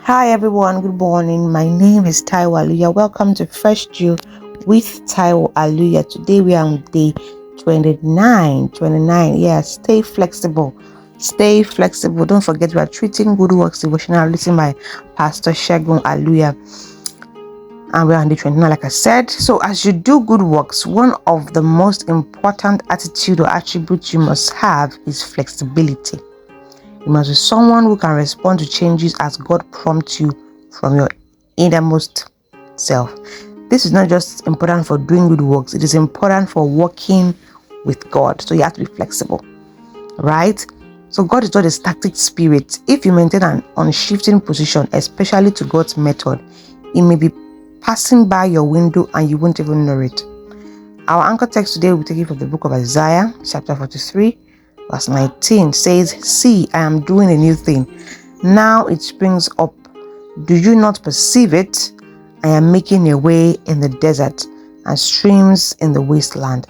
Hi everyone, good morning. My name is Taiwo Aluya. Welcome to Fresh Dew with Taiwo Aluya. Today we are on day 29. Yeah, stay flexible. Stay flexible. Don't forget we are treating good works devotional written by Pastor Shegun Aluya. And we're on day 29, like I said. So as you do good works, one of the most important attitude or attributes you must have is flexibility. You must be someone who can respond to changes as God prompts you from your innermost self. This is not just important for doing good works, it is important for working with God. So you have to be flexible, right? So God is not a static spirit. If you maintain an unshifting position, especially to God's method, it may be passing by your window and you won't even know it. Our anchor text today will be taken from the book of Isaiah, chapter 43. Verse 19 says, "See, I am doing a new thing. Now it springs up. Do you not perceive it? I am making a way in the desert and streams in the wasteland."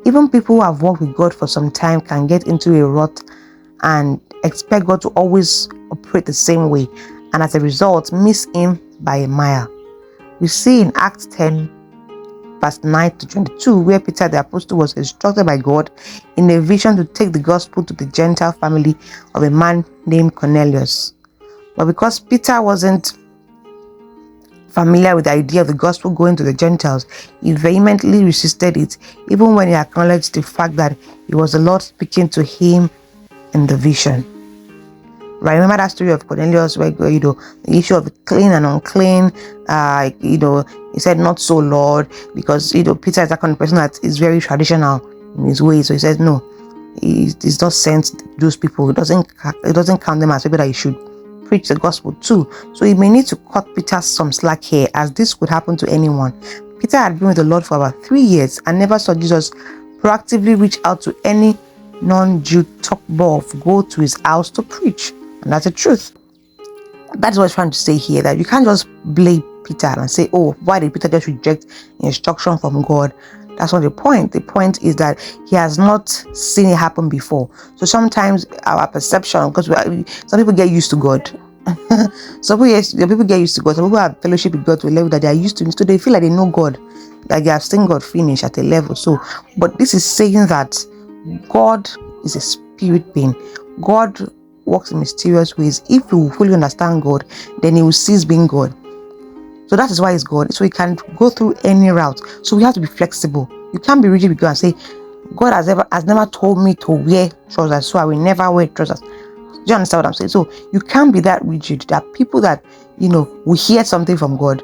Even people who have walked with God for some time can get into a rut and expect God to always operate the same way, and as a result, miss Him by a mile. We see in Acts 10, verse 9 to 22, where Peter the apostle was instructed by God in a vision to take the gospel to the Gentile family of a man named Cornelius. But because Peter wasn't familiar with the idea of the gospel going to the Gentiles, he vehemently resisted it, even when he acknowledged the fact that it was the Lord speaking to him in the vision. Right, remember that story of Cornelius where the issue of clean and unclean. He said, "Not so, Lord," because Peter is that kind of person that is very traditional in his ways. So he says, "No, he's not sent those people. It doesn't count them as people that he should preach the gospel to." So he may need to cut Peter some slack here, as this could happen to anyone. Peter had been with the Lord for about 3 years and never saw Jesus proactively reach out to any non-Jew talk go to his house to preach. And that's the truth. That's what I'm trying to say here, that you can't just blame Peter and say, "Oh, why did Peter just reject instruction from God?" That's not the point. The point is that he has not seen it happen before. So sometimes our perception, because some people get used to God. Some people get used to God. Some people have fellowship with God to a level that they are used to. So they feel like they know God, like they have seen God finish at a level. So, but this is saying that God is a spirit being. God works in mysterious ways. If you fully understand God, then He will cease being God. So that is why He's God. So He can go through any route. So we have to be flexible. You can't be rigid with God and say, "God has never told me to wear trousers, so I will never wear trousers." Do you understand what I'm saying? So you can't be that rigid. There are people that will hear something from God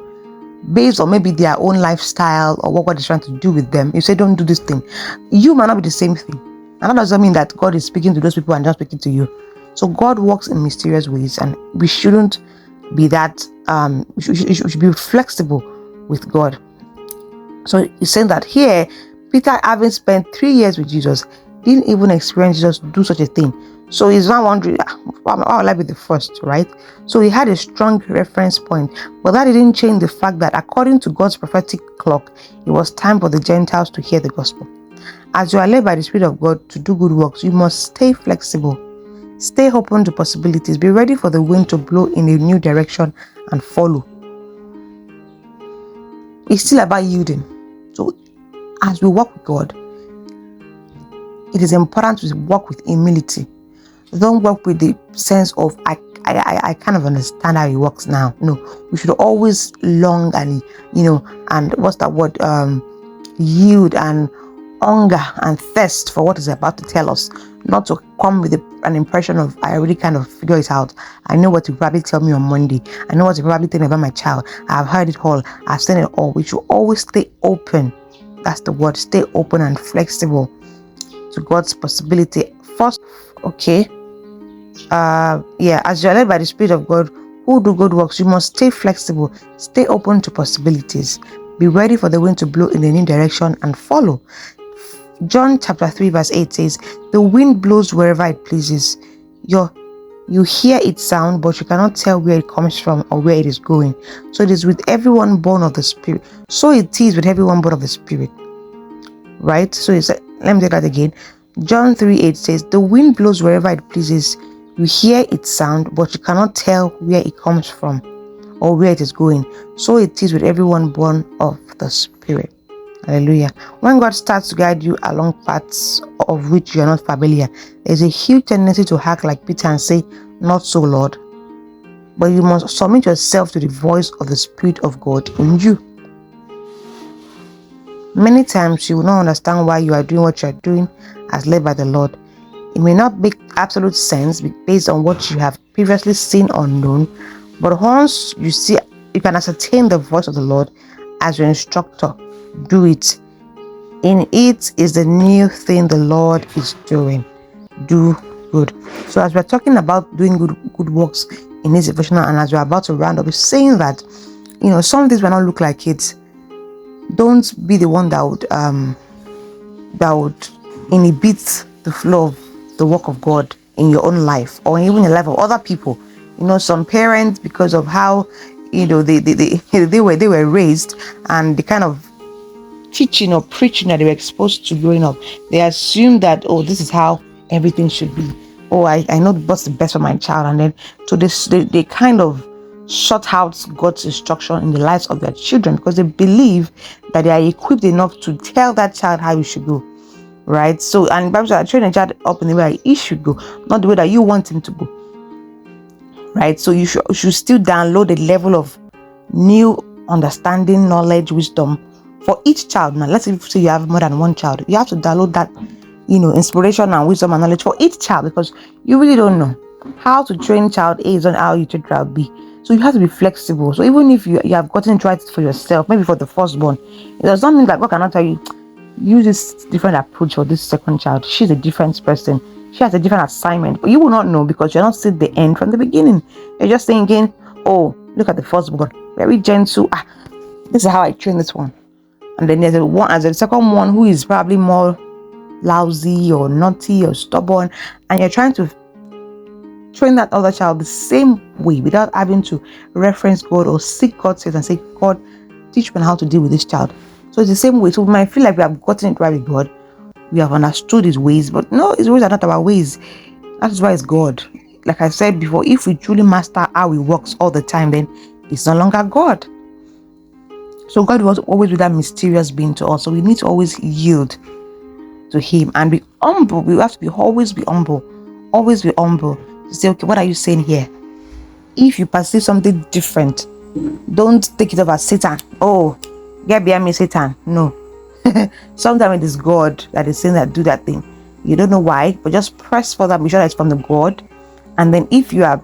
based on maybe their own lifestyle or what God is trying to do with them. You say, "Don't do this thing." You might not be the same thing. And that doesn't mean that God is speaking to those people and just speaking to you. So God works in mysterious ways, and we shouldn't be that. We should be flexible with God. So he's saying that here, Peter, having spent 3 years with Jesus, didn't even experience Jesus do such a thing. So he's not wondering, why will I be the first, right? So he had a strong reference point, but that didn't change the fact that according to God's prophetic clock, it was time for the Gentiles to hear the gospel. As you are led by the Spirit of God to do good works, you must stay flexible. Stay open to possibilities. Be ready for the wind to blow in a new direction and follow. It's still about yielding. So as we walk with God, it is important to walk with humility. Don't walk with the sense of, I kind of understand how it works now. No, we should always long and, and what's that word? Yield and hunger and thirst for what is about to tell us, not to come with an impression of, "I already kind of figure it out. I know what you probably tell me on Monday. I know what you probably tell me about my child. I've heard it all. I've seen it all." We should always stay open. That's the word. Stay open and flexible to God's possibility. First, okay. As you're led by the Spirit of God who do good works, you must stay flexible. Stay open to possibilities. Be ready for the wind to blow in a new direction and follow. John chapter 3 verse 8 says, "The wind blows wherever it pleases. You hear its sound, but you cannot tell where it comes from or where it is going. So it is with everyone born of the Spirit. So it is with everyone born of the Spirit." Right? So let me take that again. John 3:8 says, "The wind blows wherever it pleases. You hear its sound, but you cannot tell where it comes from or where it is going. So it is with everyone born of the Spirit. Hallelujah. When God starts to guide you along paths of which you are not familiar, there's a huge tendency to act like Peter and say, "Not so, Lord." But you must submit yourself to the voice of the Spirit of God in you. Many times you will not understand why you are doing what you are doing as led by the Lord. It may not make absolute sense based on what you have previously seen or known, but once you can ascertain the voice of the Lord as your instructor, do it. In it is the new thing the Lord is doing. Do good. So as we're talking about doing good works in this devotional, and as we're about to round up, it's saying that, some of these will not look like it. Don't be the one that would inhibit the flow of the work of God in your own life or even in the life of other people. Some parents, because of how they were raised, and the kind of teaching or preaching that they were exposed to growing up, they assume that, oh, this is how everything should be. Oh, I know what's the best for my child, and then so they kind of shut out God's instruction in the lives of their children because they believe that they are equipped enough to tell that child how you should go, right? So, and Bible says, train a child up in the way he should go, not the way that you want him to go, right? So you should still download the level of new understanding, knowledge, wisdom for each child. Now, let's say you have more than one child, you have to download that, inspiration and wisdom and knowledge for each child, because you really don't know how to train child A is on how you train child B. So you have to be flexible. So even if you have gotten it right for yourself, maybe for the firstborn, it does not mean that God cannot tell you, use this different approach for this second child. She's a different person. She has a different assignment, but you will not know because you're not seeing the end from the beginning. You're just thinking, oh, look at the firstborn, very gentle. This is how I train this one. And then there's a second one who is probably more lousy or naughty or stubborn, and you're trying to train that other child the same way without having to reference God or seek God's face and say, God, teach me how to deal with this child. So it's the same way. So we might feel like we have gotten it right with God, we have understood his ways, but no, his ways are not our ways. That is why it's God. Like I said before, if we truly master how he works all the time, then it's no longer God. So God will always be that mysterious being to us. So we need to always yield to him and be humble. We have to always be humble. Always be humble. To say, okay, what are you saying here? If you perceive something different, don't take it over as Satan. Oh, get behind me, Satan. No. Sometimes it is God that is saying that do that thing. You don't know why, but just press for that. Be sure that it's from the God. And then if you are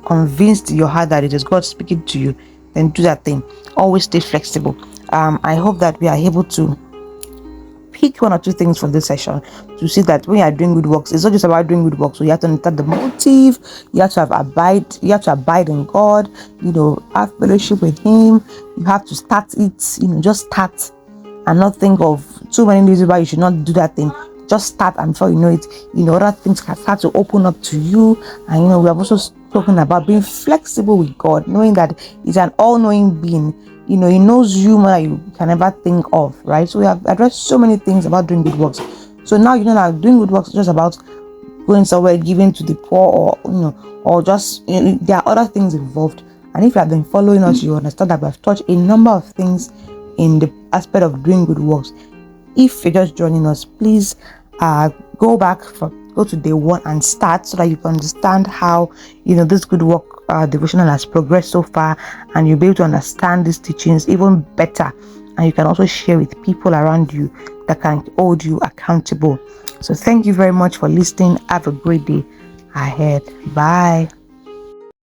convinced in your heart that it is God speaking to you, then do that thing. Always stay flexible. I hope that we are able to pick one or two things from this session to see that when you are doing good works, it's not just about doing good works. So you have to understand the motive. You have to abide in God. Have fellowship with him. You have to start it. Just start and not think of too many reasons why you should not do that thing. Just start, and before you know it, other things can start to open up to you. And we have also spoken about being flexible with God, knowing that he's an all-knowing being. He knows you more than you can ever think of, right? So we have addressed so many things about doing good works. So now that doing good works is just about going somewhere, giving to the poor, or just there are other things involved. And if you have been following us, you understand that we have touched a number of things in the aspect of doing good works. If you're just joining us, please go to day one and start, so that you can understand how this good work devotional has progressed so far, and you'll be able to understand these teachings even better, and you can also share with people around you that can hold you accountable. So thank you very much for listening. Have a great day ahead. Bye.